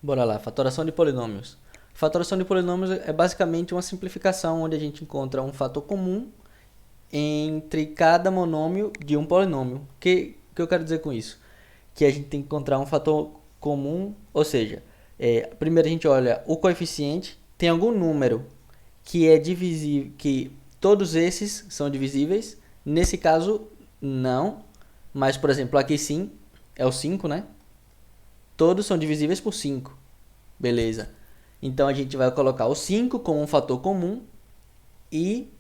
Bora lá, fatoração de polinômios. Fatoração de polinômios é basicamente uma simplificação onde a gente encontra um fator comum entre cada monômio de um polinômio. O que eu quero dizer com isso? Que a gente tem que encontrar um fator comum, ou seja, primeiro a gente olha o coeficiente, tem algum número que é divisível, que todos esses são divisíveis. Nesse caso, não, mas por exemplo, aqui sim, é o 5, né? Todos são divisíveis por 5. Beleza. Então a gente vai colocar o 5 como um fator comum e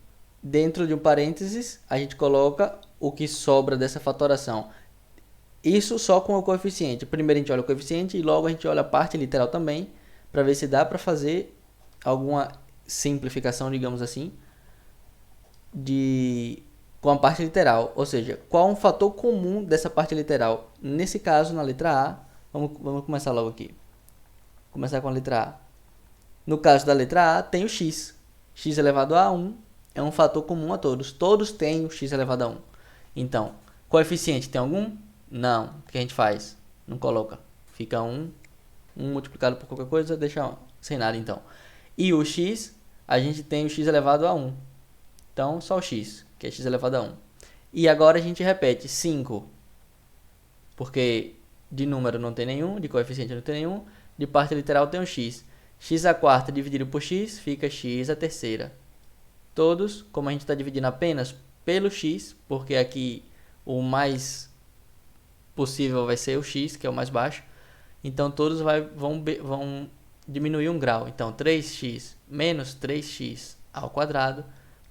dentro de um parênteses a gente coloca o que sobra dessa fatoração. Isso só com o coeficiente. Primeiro a gente olha o coeficiente e logo a gente olha a parte literal também para ver se dá para fazer alguma simplificação, digamos assim, com a parte literal. Ou seja, qual é um fator comum dessa parte literal? Nesse caso, na letra A, vamos começar logo aqui. Começar com a letra A. No caso da letra A, tem o x. X elevado a 1 é um fator comum a todos. Todos têm o x elevado a 1. Então, coeficiente tem algum? Não. O que a gente faz? Não coloca. Fica 1. 1 multiplicado por qualquer coisa, deixa sem nada então. E o x, a gente tem o x elevado a 1. Então, só o x, que é x elevado a 1. E agora a gente repete 5. Porque de número não tem nenhum, de coeficiente não tem nenhum, de parte literal tem um x. X a quarta dividido por x fica x a terceira. Todos, como a gente está dividindo apenas pelo x, porque aqui o mais possível vai ser o x, que é o mais baixo, então todos vão diminuir um grau. Então 3x menos 3x ao quadrado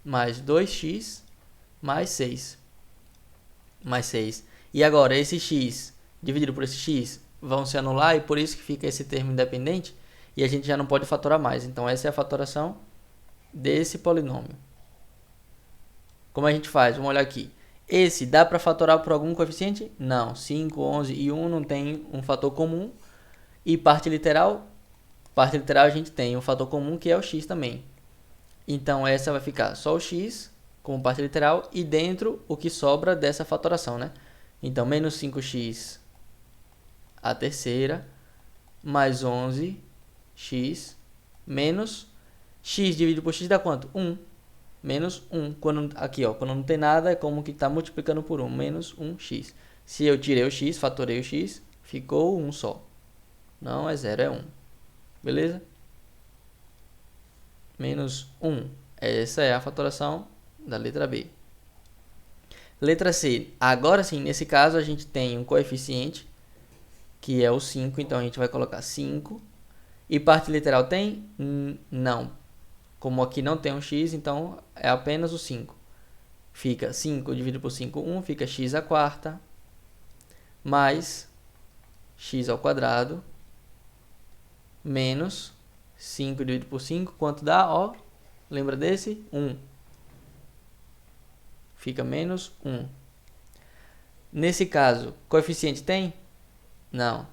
mais 2x mais 6. Mais 6. E agora esse x dividido por esse x vão se anular e por isso que fica esse termo independente e a gente já não pode fatorar mais. Então essa é a fatoração desse polinômio. Como a gente faz? Vamos olhar aqui. Esse dá para fatorar por algum coeficiente? Não. 5, 11 e 1 não tem um fator comum. E parte literal a gente tem um fator comum que é o x também. Então essa vai ficar só o x como parte literal e dentro o que sobra dessa fatoração, né? Então menos 5x a terceira mais 11x menos x dividido por x dá quanto? 1. Menos 1. Aqui, ó, quando não tem nada, é como que está multiplicando por 1. Menos 1x. Se eu tirei o x, fatorei o x, ficou 1 só. Não é 0, é 1. Beleza? Menos 1. Essa é a fatoração da letra B. Letra C. Agora sim, nesse caso, a gente tem um coeficiente, que é o 5. Então, a gente vai colocar 5. E parte literal tem? Não. Como aqui não tem um x, então é apenas o 5. Fica 5 dividido por 5, 1. Fica x a quarta mais x ao quadrado menos 5 dividido por 5. Quanto dá? Ó, lembra desse? 1. Fica menos 1. Nesse caso, coeficiente tem? Não.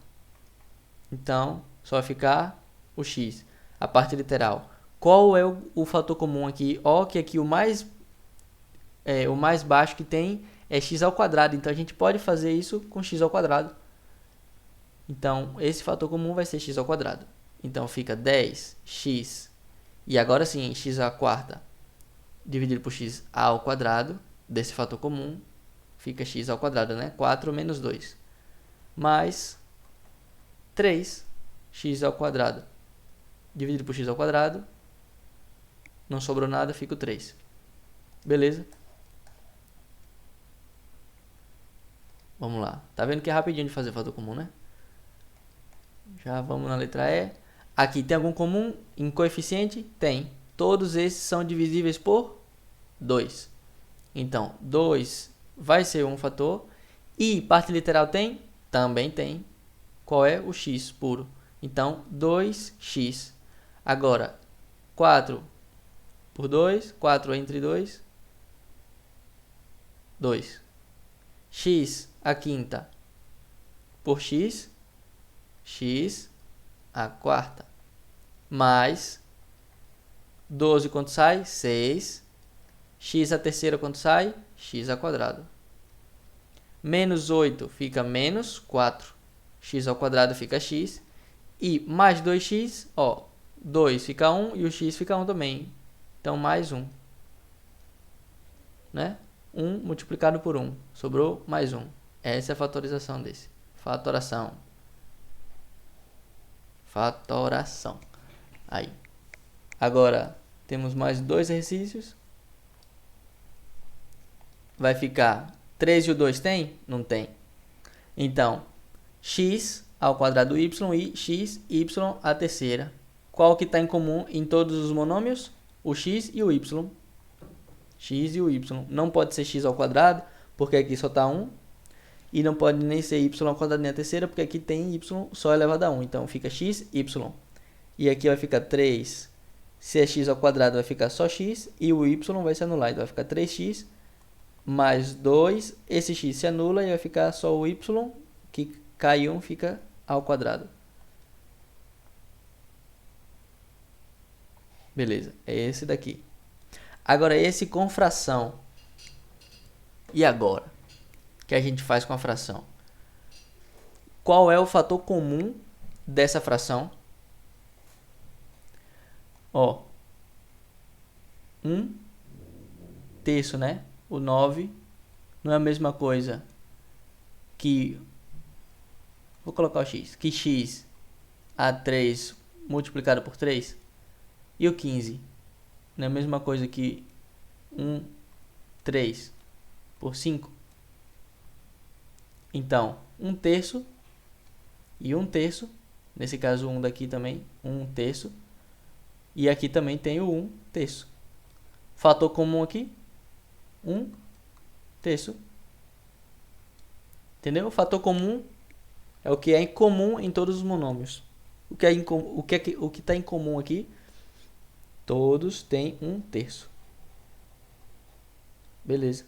Então, só vai ficar o x. A parte literal. Qual é o fator comum aqui? Ó, que aqui o mais baixo que tem é x ao quadrado. Então, a gente pode fazer isso com x ao quadrado. Então, esse fator comum vai ser x ao quadrado. Então, fica 10x. E agora sim, x à quarta dividido por x ao quadrado desse fator comum. Fica x ao quadrado, né? 4 menos 2. Mais 3x ao quadrado dividido por x ao quadrado. Não sobrou nada, fica o 3. Beleza? Vamos lá. Tá vendo que é rapidinho de fazer fator comum, né? Já vamos na letra E. Aqui tem algum comum em coeficiente? Tem. Todos esses são divisíveis por 2. Então, 2 vai ser um fator. E parte literal tem? Também tem. Qual é? O x puro. Então, 2x. Agora, 4 por 2. 4 entre 2. 2. X a quinta por x. X a quarta. Mais 12 quanto sai? 6. X a terceira quanto sai? X a quadrado. Menos 8 fica menos 4. X ao quadrado fica x. E mais 2x, ó, 2 fica 1 e o x fica 1 também. Então, mais 1. Né? 1 multiplicado por 1. Sobrou mais 1. Essa é a fatorização desse. Fatoração. Fatoração. Aí. Agora, temos mais 2 exercícios. Vai ficar 3 e o 2 tem? Não tem. Então, x ao quadrado y e x, y à terceira. Qual que está em comum em todos os monômios? O x e o y. X e o y. Não pode ser x ao quadrado, porque aqui só está 1. E não pode nem ser y ao quadrado nem a terceira, porque aqui tem y só elevado a 1. Então, fica x, y. E aqui vai ficar 3. Se é x ao quadrado, vai ficar só x. E o y vai se anular. Então, vai ficar 3x mais 2. Esse x se anula e vai ficar só o y, que cai 1, fica ao quadrado. Beleza, é esse daqui. Agora, esse com fração. E agora? O que a gente faz com a fração? Qual é o fator comum dessa fração? Ó, 1 terço, né? O 9 não é a mesma coisa que... Vou colocar o x. Que x a 3 multiplicado por 3. E o 15 não é a mesma coisa que 3 por 5. Então, 1 terço e 1 terço. Nesse caso, 1 daqui também, 1 terço. E aqui também tem o 1 terço. Fator comum aqui, 1 terço. Entendeu? O fator comum é o que é em comum em todos os monômios. O que está em comum aqui? Todos têm 1 terço. Beleza.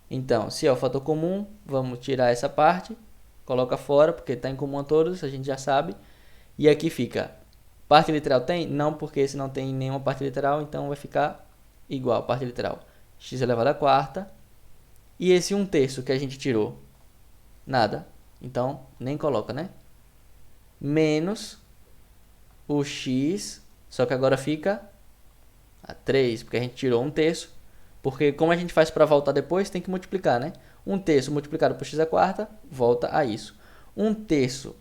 Então, se é o fator comum, vamos tirar essa parte. Coloca fora, porque está em comum a todos, a gente já sabe. E aqui fica... Parte literal tem? Não, porque esse não tem nenhuma parte literal, então vai ficar igual, parte literal. X elevado à quarta. E esse 1 terço que a gente tirou? Nada. Então, nem coloca, né? Menos o x, só que agora fica a 3, porque a gente tirou 1 terço. Porque como a gente faz para voltar depois, tem que multiplicar, né? 1 terço multiplicado por x à quarta, volta a isso. 1 terço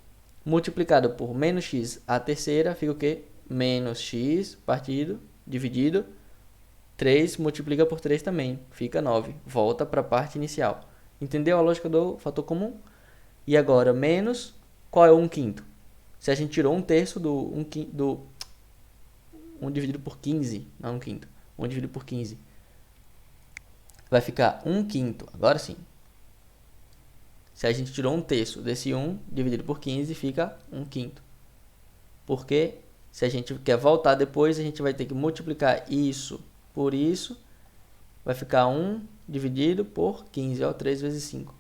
multiplicado por menos x à terceira, fica o quê? Menos x partido, dividido. 3 multiplica por 3 também, fica 9. Volta para a parte inicial. Entendeu a lógica do fator comum? E agora, menos, qual é o 1/5? Se a gente tirou 1 terço do 1 dividido por 15, não 1/5, 1 dividido por 15, vai ficar 1/5, agora sim. Se a gente tirou 1 terço desse 1 dividido por 15, fica 1/5. Porque se a gente quer voltar depois, a gente vai ter que multiplicar isso por isso. Vai ficar 1 dividido por 15, ó, 3 vezes 5.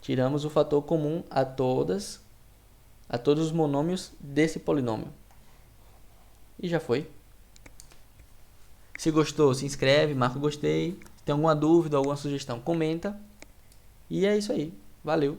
Tiramos o fator comum a todos os monômios desse polinômio. E já foi. Se gostou, se inscreve, marca o gostei. Se tem alguma dúvida, alguma sugestão, comenta. E é isso aí. Valeu!